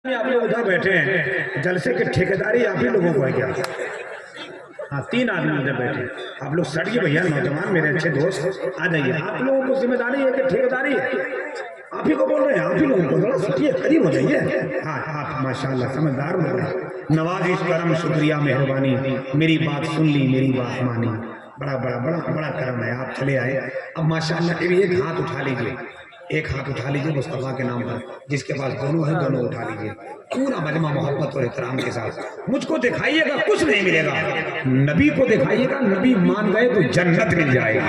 आप लोग उधर बैठे हैं, जलसे के ठेकेदारी आप ही लोगों को है क्या? हाँ, 3 आदमी उधर बैठे। आप लोग सड़िए भैया, नौजवान मेरे अच्छे दोस्त आ जाइए। आप लोगों को जिम्मेदारी है कि ठेकेदारी है? आप ही को बोल रहे हैं, आप ही लोगों को थोड़ा सटिए, करीब हो जाइए। हाँ, आप माशाल्लाह समझदार हो गए। नवाजिश करम शुक्रिया मेहरबानी, मेरी बात सुन ली, मेरी बात मानी, बड़ा बड़ा बड़ा बड़ा करम है। आप चले आए। अब माशाल्लाह एक हाथ उठा लीजिए, एक हाथ उठा लीजिए मुस्तफा के नाम पर। जिसके पास दोनों है दोनों उठा लीजिए। पूरा मजमा मोहब्बत और एहतराम के साथ मुझको दिखाइएगा, कुछ नहीं मिलेगा। नबी को दिखाइएगा, नबी मान गए तो जन्नत मिल जाएगी।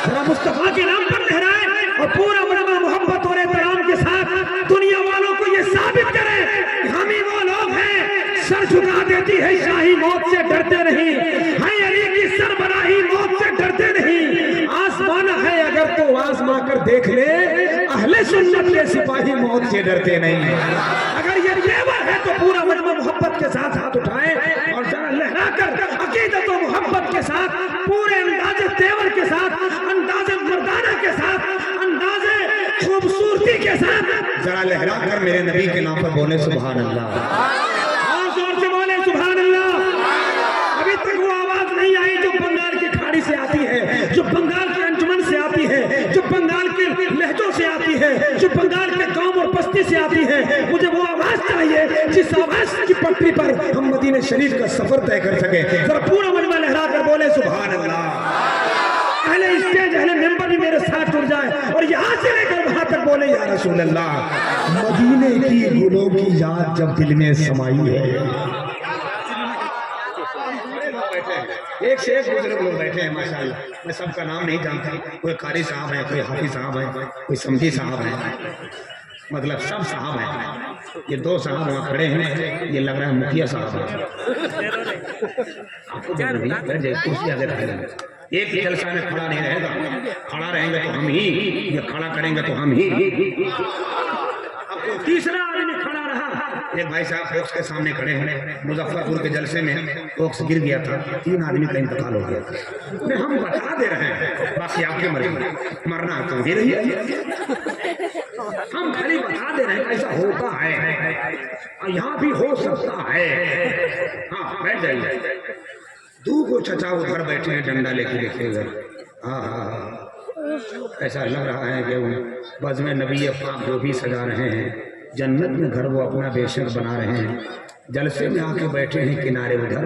जरा मुस्तफा के नाम पर लहराए और पूरा मजमा मोहब्बत और एहतराम के साथ दुनिया वालों को ये साबित करें कि हम ही वो लोग हैं। सर झुका देती है शाही, मौत से डरते नहीं। है अली की सरबराही, मौत से डरते नहीं। आसमान है अगर तो आजमा कर देख ले, अहले सुन्नत के सिपाही मौत से डरते नहीं। अगर ये तेवर है तो पूरा मजमा मोहब्बत के साथ हाथ उठाएं और जरा लहरा कर अकीदत और मोहब्बत के साथ, पूरे अंदाजे तेवर के साथ, अंदाजे मर्दाना के साथ, अंदाजे खूबसूरती के साथ जरा लहरा कर मेरे नबी के नाम पर बोले सुभान अल्लाह। और जोर से बोले सुभान अल्लाह। अभी तक वो आवाज नहीं आई जो बंगाल की खाड़ी से आती है, जो बंगाल के अंजुमन से आती है, जो बंगाल के लहजों से आती है, जो बंगाल के गांव और बस्ती से आती है। मुझे वो आवाज चाहिए जिस आवाज की पटरी पर हम मदीने शरीफ का सफर तय कर सके। जरा पूरा मजमा लहरा कर बोले सुभान अल्लाह। अहले स्टेज, अहले मेंबर भी मेरे साथ जुड़ जाए और यहाँ से लेकर वहां तक बोले या रसूल अल्लाह। मदीने की गुलों की याद जब दिल में समाई है। एक से एक बुजुर्ग लोग बैठे हैं माशाल्लाह। मैं सबका नाम नहीं जानता, कोई कारी साहब है, कोई हाफिज साहब है, कोई समझी साहब है, मतलब सब साहब हैं। ये 2 साहब वहाँ खड़े हैं, ये लग रहा है मुखिया साहब है। आपको कुर्सी आगे रख लेंगे। एक ही जलसा में खड़ा नहीं रहेगा, खड़ा रहेंगे तो हम ही, ये खड़ा करेंगे तो हम ही। अब तीसरा आदमी खड़ा रहा। एक भाई साहब फोक्स के सामने खड़े हैं, मुजफ्फरपुर के जलसे में फोक्स गिर गया था, 3 आदमी का इंतकाल हो गया था। हम बता दे रहे हैं, बाकी आपके मरना तो ही रही है। हम खाली बता दे रहे हैं ऐसा होता है, यहाँ भी हो सकता है। हाँ, बैठ जाइए। 2 को चचा उधर बैठे हैं डंडा लेके देखे उधर। हाँ हाँ हाँ, ऐसा लग रहा है कि बज़्म नबी पाक जो भी सजा रहे हैं, जन्नत में घर वो अपना बेशक बना रहे हैं। जलसे में आके बैठे हैं किनारे उधर,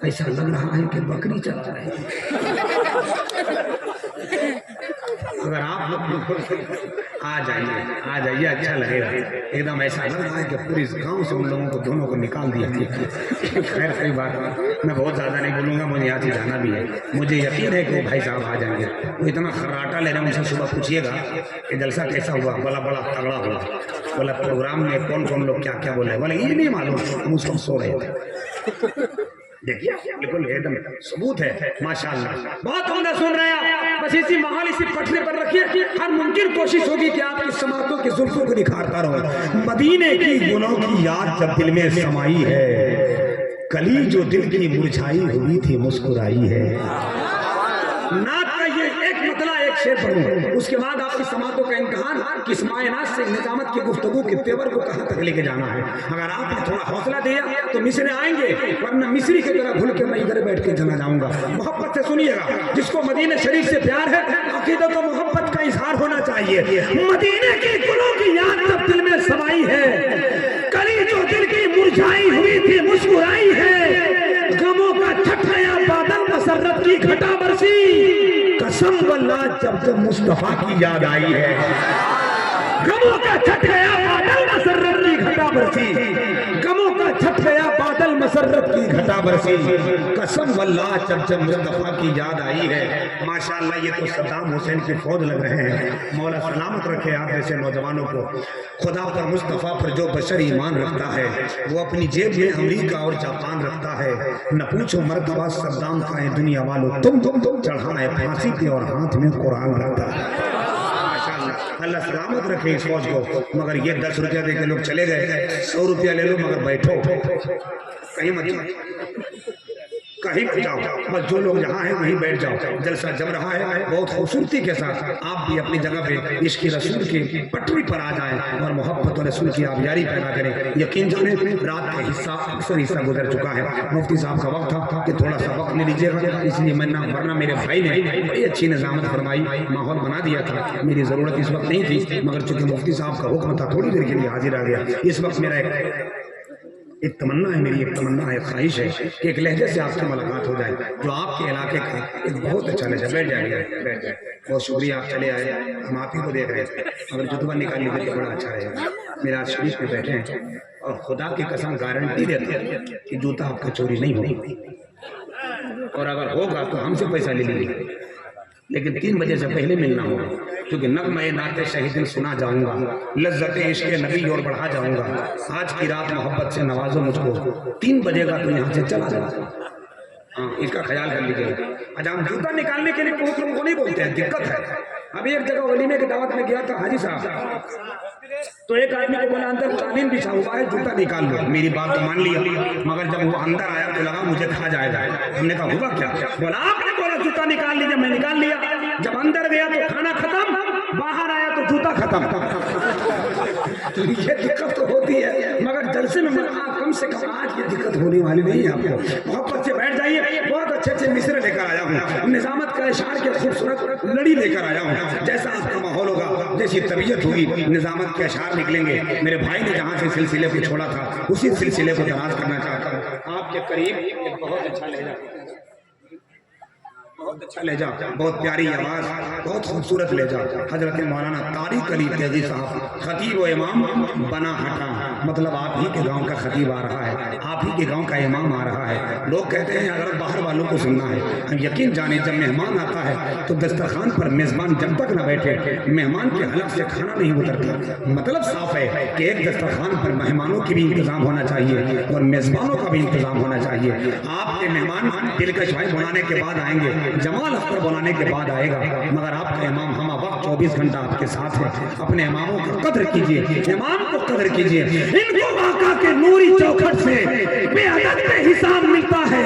ऐसा लग रहा है कि बकरी चला रहे हैं। अगर आप लोग आ जाइए अच्छा लगेगा। एकदम ऐसा लग रहा है कि पूरी गांव से उन लोगों को दोनों को निकाल दिया। खैर कोई बात नहीं, मैं बहुत ज़्यादा नहीं बोलूँगा, मुझे यहाँ से जाना भी है। मुझे यकीन है कि वो भाई साहब आ जाएंगे। वो इतना खर्राटा ले रहे हैं, उनसे सुबह पूछिएगा कि जलसा कैसा हुआ। बड़ा तगड़ा हुआ। बोला प्रोग्राम में कौन कौन लोग क्या क्या बोले। बोले ये नहीं मालूम, हम उसको सो रहे थे। देखिए बिल्कुल एकदम सबूत है माशाल्लाह। बहुत उम्दा सुन रहे हैं। बस इसी माहौल, इसी पटने पर रखिए। हर मुमकिन कोशिश होगी कि आपकी समातों की जुल्फों को निखारता रहो। मदीने की गुलों की याद जब दिल में समाई है, कली जो दिल की मुरझाई हुई थी मुस्कुराई है। नात का ये एक मतला एक शेर पढ़ूं, उसके बाद आपकी समातों का इम्तिहान किस मायनात से निजामत की गुफ्तगू के तेवर को कहाँ तक लेके जाना है। अगर आपने थोड़ा हौसला दिया तो मिस्र आएंगे, वरना मिस्री की तरह घुल के मैं इधर बैठ के चला जाऊंगा। मोहब्बत से सुनिएगा। जिसको मदीने शरीफ से प्यार है, अकीदत और मोहब्बत का इजहार होना चाहिए। मदीने की गुलों की याद जब दिल में समाई है, कली जो दिल की मुरझाई हुई थी मुस्कुराई है। गमों का छठया बादल मसरत की घटा बरसी, कसम वल्लाह जब मुस्तफा की याद आई है। गमों का छठया बादल मसरत की घटा बरसी, गमों का छठया बादल मसरत की घटा बरसी, कसम वल्लाह जब मुस्तफा की याद आई है। माशाअल्लाह, ये तो सद्दाम हुसैन की फौज लग रहे हैं। मौला सलामत रखे आप जैसे नौजवानों को। खुदा पर मुस्तफा पर जो बशर ईमान रखता है, वो अपनी जेब में अमेरिका और जापान रखता है। न पूछो मर्तबा सद्दाम का है दुनिया वालों, तुम चढ़ा है फांसी पे और हाथ में कुरान रखता है। अल्लाह सलामत रखे इस फौज को। मगर ये 10 रुपया दे के लोग चले गए। 100 रुपया ले लो मगर बैठो कहीं मत। کہیں مت جاؤ، بس جو لوگ جہاں ہیں وہیں بیٹھ جاؤ. جلسہ جم رہا ہے بہت خوبصورتی کے ساتھ. آپ بھی اپنی جگہ پہ عشق رسول کی پٹری پر آ جائیں اور محبت و رسول کی آبیاری پیدا کریں. یقین جانیں رات کا حصہ اکثر حصہ گزر چکا ہے. مفتی صاحب کا وقت تھا کہ تھوڑا سا وقت لے لیجیے گا، اس لیے میں ورنہ میرے بھائی نے بڑی اچھی نظامت فرمائی، ماحول بنا دیا تھا. میری ضرورت اس وقت نہیں تھی، مگر چونکہ مفتی صاحب کا حکم تھا تھوڑی دیر کے لیے حاضر آ گیا. اس وقت میرا ایک تمنا ہے، میری ایک تمنا ہے، ایک خواہش ہے کہ ایک لہجے سے آپ سے ملاقات ہو جائے جو آپ کے علاقے کا ایک بہت اچھا لہجہ. بیٹھ جائے. بہت شکریہ، آپ چلے آئے. ہم آپ ہی کو دیکھ رہے تھے، اگر جتبہ نکال لیجیے تو بڑا اچھا رہے گا. میرے آج شریف میں بیٹھے ہیں اور خدا کی قسم گارنٹی دیتے ہیں کہ جوتا آپ کا چوری نہیں ہوگی، اور اگر ہوگا تو ہم سے پیسہ لے لیجیے، لیکن 3 بجے سے پہلے ملنا ہوگا، کیونکہ نغمہ نعت شہید سنا جاؤں گا، لذت عشق نبی اور بڑھا جاؤں گا. آج کی رات محبت سے نوازو مجھ کو. 3 بجے گا تو یہاں سے چلا جاؤ. ہاں، اس کا خیال کر لیجیے. اچھا، ہم جوتا نکالنے کے لیے بہت لوگوں کو نہیں بولتے ہیں، دقت ہے. ابھی ایک جگہ ولیمے کی دعوت میں گیا تھا حاجی صاحب، تو ایک آدمی کو بولا اندر قالین بچھا ہوا ہے، جوتا نکال لو. میری بات تو مان لیا، مگر جب وہ اندر آیا تو لگا مجھے کھا جائے گا. ہم نے کہا ہوا کیا؟ بولا آپ نے بولا جوتا نکال لیجیے، میں نکال لیا. جب اندر گیا تو کھانا ختم، باہر آیا تو جوتا ختم. یہ دقت تو ہوتی ہے، مگر جلسے میں کم سے کم آج یہ دقت ہونے والی نہیں ہے. آپ کو محبت سے بیٹھ جائیے. بہت اچھے اچھے مصرے لے کر آیا ہوں، نظامت کا اشعار کے خوبصورت لڑی لے کر آیا ہوں. جیسا آپ کا ماحول ہوگا، جیسی طبیعت ہوگی، نظامت کے اشعار نکلیں گے. میرے بھائی نے جہاں سے سلسلے کو چھوڑا تھا اسی سلسلے کو دراز کرنا چاہتا ہوں. آپ کے قریب ایک بہت اچھا لہجہ، بہت اچھا لہجہ، بہت پیاری آواز، بہت خوبصورت لہجہ. حضرت مولانا طارق علی تیزی صاحب خطیب و امام بنا ہٹا، مطلب آپ ہی کے گاؤں کا خطیب آ رہا ہے، آپ ہی کے گاؤں کا امام آ رہا ہے. لوگ کہتے ہیں اگر باہر والوں کو سننا ہے، ہم یقین جانیں جب مہمان آتا ہے تو دسترخوان پر میزبان جب تک نہ بیٹھے مہمان کے حلق سے کھانا نہیں اترتا. مطلب صاف ہے کہ ایک دسترخوان پر مہمانوں کی بھی انتظام ہونا چاہیے اور میزبانوں کا بھی انتظام ہونا چاہیے. آپ کے مہمان دلکش بھائی بلانے کے بعد آئیں گے، جمال اختر بلانے کے بعد آئے گا، مگر آپ کا امام ہمہ وقت 24 گھنٹہ آپ کے ساتھ ہے. اپنے اماموں کا قدر کیجئے، امام کو قدر کیجئے. ان کو آقا کے نوری چوکھٹ سے بے عدد پہ حساب ملتا ہے.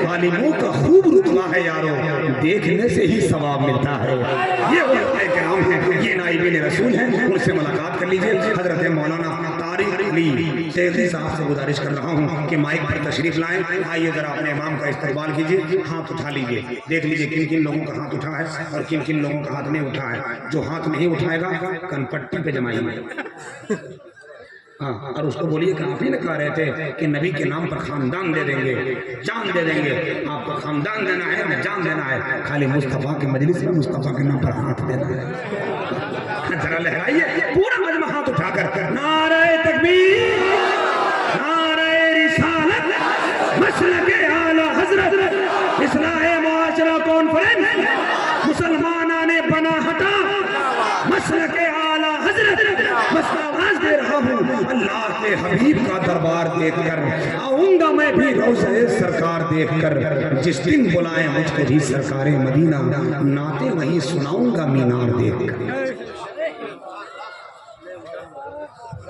عالموں کا خوب رتبہ ہے یارو، دیکھنے سے ہی ثواب ملتا ہے. یہ علماء کرام ہیں، یہ نائبین رسول ہیں، ان سے ملاقات کر لیجئے. حضرت مولانا طارق علی تیزی صاحب سے گزارش کر رہا ہوں کہ مائک پر تشریف لائیں. آئیے ذرا اپنے امام کا استقبال کیجئے. ہاتھ اٹھا لیجئے، دیکھ لیجئے کن کن لوگوں کا ہاتھ اٹھا ہے اور کن کن لوگوں کا ہاتھ نہیں اٹھا ہے. جو ہاتھ نہیں اٹھائے گا کن پٹی پہ جمائیے. ہاں، اور اس کو بولیے کہ آپ ہی نے کہا رہے تھے کہ نبی کے نام پر خاندان دے دیں گے، جان دے دیں گے. آپ کو خاندان دینا ہے نہ جان دینا ہے، خالی مصطفیٰ کے مجلس میں مصطفیٰ کے نام پر ہاتھ دینا ہے. ذرا لہرائیے پورا مجمع ہاتھ اٹھا کر نعرہ تکبیر، نعرہ رسالت، مسلک اعلی حضرت، اصلاح معاشرہ کانفرنس، مسلمانان بنا ہٹا، مسلک اعلی حضرت. بس آواز دے رہا ہوں اللہ کے حبیب کا دربار دیکھ کر آؤں گا میں بھی روضہ سرکار دیکھ کر. جس دن بلائیں مجھ کو بھی سرکار مدینہ، نعتیں وہیں سناؤں گا مینار دیکھ کر.